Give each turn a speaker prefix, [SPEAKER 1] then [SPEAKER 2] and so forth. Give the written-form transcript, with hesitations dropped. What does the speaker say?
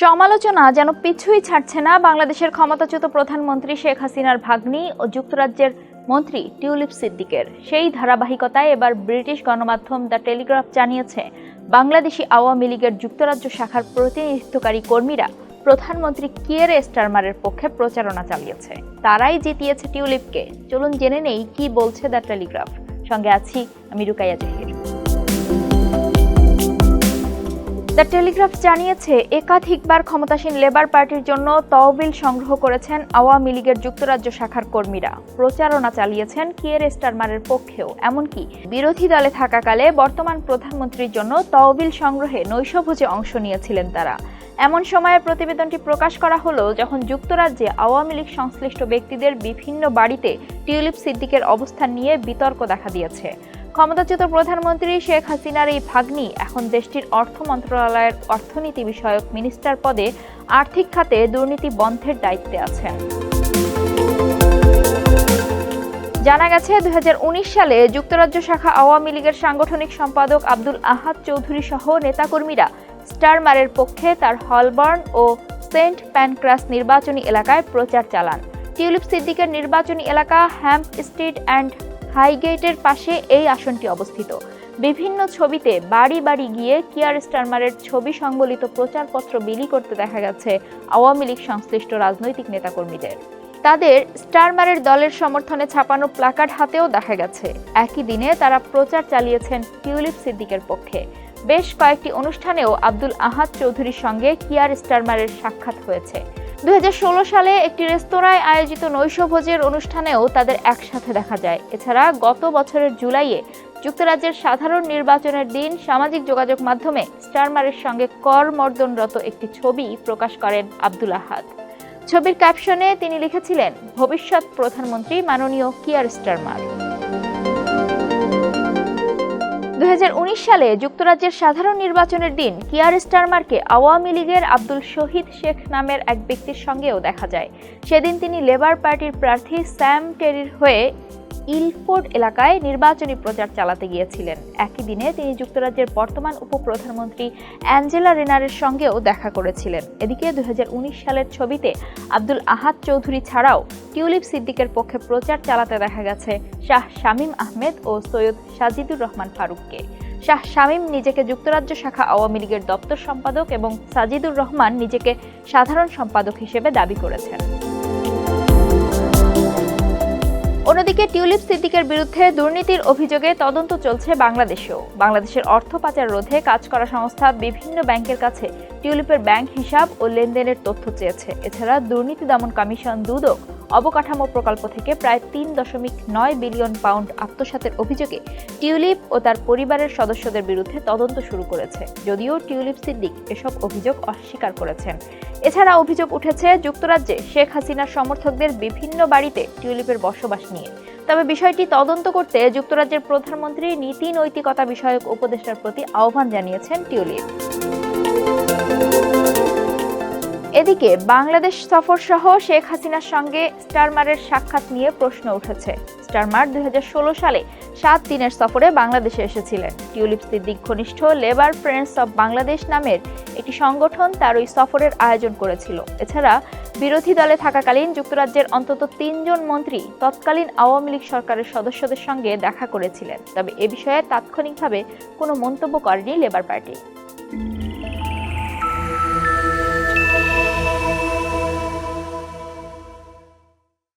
[SPEAKER 1] সমালোচনা যেন পিছুই ছাড়ছে না বাংলাদেশের ক্ষমতাচ্যুত প্রধানমন্ত্রী শেখ হাসিনার ভাগ্নি ও যুক্তরাজ্যের মন্ত্রী টিউলিপ সিদ্দিকের। সেই ধারাবাহিকতায় এবার ব্রিটিশ গণমাধ্যম দ্য টেলিগ্রাফ জানিয়েছে, বাংলাদেশি আওয়ামী লীগের যুক্তরাজ্য শাখার প্রতিনিধিত্বকারী কর্মীরা প্রধানমন্ত্রী কিয়ের স্টারমারের পক্ষে প্রচারণা চালিয়েছে। তারাই জিতিয়েছে টিউলিপকে। চলুন জেনে নেই কি বলছে দ্য টেলিগ্রাফ। সঙ্গে আছি আমি রুকাইয়া জাহির। দ্য টেলিগ্রাফ জানিয়েছে, একাধিকবার ক্ষমতাসীন লেবার পার্টির জন্য তহবিল সংগ্রহ করেছেন আওয়ামী লীগের যুক্তরাজ্য শাখার কর্মীরা। প্রচারণা চালিয়েছেন কিয়ের স্টারমারের পক্ষেও। এমনকি বিরোধী দলে থাকাকালে বর্তমান প্রধানমন্ত্রীর জন্য তহবিল সংগ্রহে নৈশভোজে অংশ নিয়েছিলেন তারা। এমন সময়ে প্রতিবেদনটি প্রকাশ করা হলো যখন যুক্তরাজ্যে আওয়ামী লীগ সংশ্লিষ্ট ব্যক্তিদের বিভিন্ন বাড়িতে টিউলিপ সিদ্দিকের অবস্থান নিয়ে বিতর্ক দেখা দিয়েছে। ক্ষমতাচ্যুত প্রধানমন্ত্রী শেখ হাসিনার এই ভাগ্নি এখন দেশটির অর্থ মন্ত্রণালয়ের অর্থনীতি বিষয়ক মিনিস্টার পদে আর্থিক খাতে দুর্নীতি বন্ধের দায়িত্বে আছেন। জানা গেছে, 2019 সালে যুক্তরাজ্য শাখা আওয়ামী লীগের সাংগঠনিক সম্পাদক আব্দুল আহাদ চৌধুরী সহ নেতাকর্মীরা স্টারমারের পক্ষে তার হলবর্ন ও সেন্ট প্যানক্রাস নির্বাচনী এলাকায় প্রচার চালান। টিউলিপ সিদ্দিকের নির্বাচনী এলাকা হ্যাম্প স্ট্রিট অ্যান্ড হাইগেটের পাশে এই আসনটি অবস্থিত। বিভিন্ন ছবিতে বাড়ি বাড়ি গিয়ে কিয়ার স্টারমারের ছবি সংবলিত প্রচারপত্র বিলি করতে দেখা গেছে আওয়ামী লীগ সংশ্লিষ্ট রাজনৈতিক নেতাকর্মীদের। তাদের স্টারমারের দলের সমর্থনে ছাপানো প্ল্যাকার্ড হাতেও দেখা গেছে। একই দিনে তারা প্রচার চালিয়েছেন টিউলিপ সিদ্দিকের পক্ষে। বেশ কয়েকটি অনুষ্ঠানেও আব্দুল আহাদ চৌধুরীর সঙ্গে কিয়ার স্টারমারের সাক্ষাৎ হয়েছে। 2016 সালে একটি রেস্তোরাঁয় আয়োজিত নৈশভোজের অনুষ্ঠানেও তাদের একসাথে দেখা যায়। এছাড়া গত বছরের জুলাইয়ে যুক্তরাজ্যের সাধারণ নির্বাচনের দিন সামাজিক যোগাযোগ মাধ্যমে স্টারমারের সঙ্গে করমর্দনরত একটি ছবি প্রকাশ করেন আব্দুল আহাদ। ছবির ক্যাপশনে তিনি লিখেছিলেন, ভবিষ্যৎ প্রধানমন্ত্রী মাননীয় কিয়ার স্টারমার। 2019 সালে যুক্তরাজ্যের সাধারণ নির্বাচনের দিন কিয়ার স্টারমারকে আওয়ামী লীগের আব্দুল শহীদ শেখ নামের এক ব্যক্তির সঙ্গেও দেখা যায়। সেদিন তিনি লেবার পার্টির প্রার্থী স্যাম টেরির হয়ে ইলফোর্ড এলাকায় নির্বাচনী প্রচার চালাতে গিয়েছিলেন। একই দিনে তিনি যুক্তরাজ্যের বর্তমান উপপ্রধানমন্ত্রী অ্যাঞ্জেলা রেনারের সঙ্গেও দেখা করেছিলেন। এদিকে 2019 সালের ছবিতে আব্দুল আহাদ চৌধুরী ছাড়াও টিউলিপ সিদ্দিকের পক্ষে প্রচার চালাতে দেখা গেছে শাহ শামীম আহমেদ ও সৈয়দ সাজিদুর রহমান ফারুককে। শাহ শামীম নিজেকে যুক্তরাজ্য শাখা আওয়ামী লীগের দপ্তর সম্পাদক এবং সাজিদুর রহমান নিজেকে সাধারণ সম্পাদক হিসেবে দাবি করেছেন। অন্যদিকে টিউলিপ সিদ্দিকের বিরুদ্ধে দুর্নীতির অভিযোগে তদন্ত চলছে বাংলাদেশেও। বাংলাদেশের অর্থ পাচার রোধে কাজ করা সংস্থা বিভিন্ন ব্যাংকের কাছে টিউলিপের ব্যাংক হিসাব ও লেনদেনের তথ্য চেয়েছে। এছাড়া দুর্নীতি দমন কমিশন দুদক অবকাঠামো প্রকল্প থেকে প্রায় 3.9 বিলিয়ন পাউন্ড আত্মসাতের অভিযোগে টিউলিপ ও তার পরিবারের সদস্যদের বিরুদ্ধে তদন্ত শুরু করেছে। যদিও টিউলিপ সিদ্দিক এসব অভিযোগ অস্বীকার করেছেন। এছাড়া অভিযোগ উঠেছে যুক্তরাজ্যে শেখ হাসিনার সমর্থকদের বিভিন্ন বাড়িতে টিউলিপের বসবাস নিয়ে। তবে বিষয়টি তদন্ত করতে যুক্তরাজ্যের প্রধানমন্ত্রী নীতি নৈতিকতা বিষয়ক উপদেষ্টার প্রতি আহ্বান জানিয়েছেন টিউলিপ। এদিকে বাংলাদেশ সফর সহ শেখ হাসিনার সঙ্গে স্টারমারের সাক্ষাৎ নিয়ে প্রশ্ন উঠেছে। স্টারমার 2016 সালে 7 দিনের সফরে বাংলাদেশে এসেছিলেন। টিউলিপ সিদ্দিক ঘনিষ্ঠ লেবার ফ্রেন্ডস অব বাংলাদেশ নামের একটি সংগঠন তার ওই সফরের আয়োজন করেছিল। এছাড়া বিরোধী দলে থাকাকালীন যুক্তরাজ্যের অন্তত 3 জন মন্ত্রী তৎকালীন আওয়ামী লীগ সরকারের সদস্যদের সঙ্গে দেখা করেছিলেন। তবে এ বিষয়ে তাৎক্ষণিকভাবে কোনো মন্তব্য করেনি লেবার পার্টি।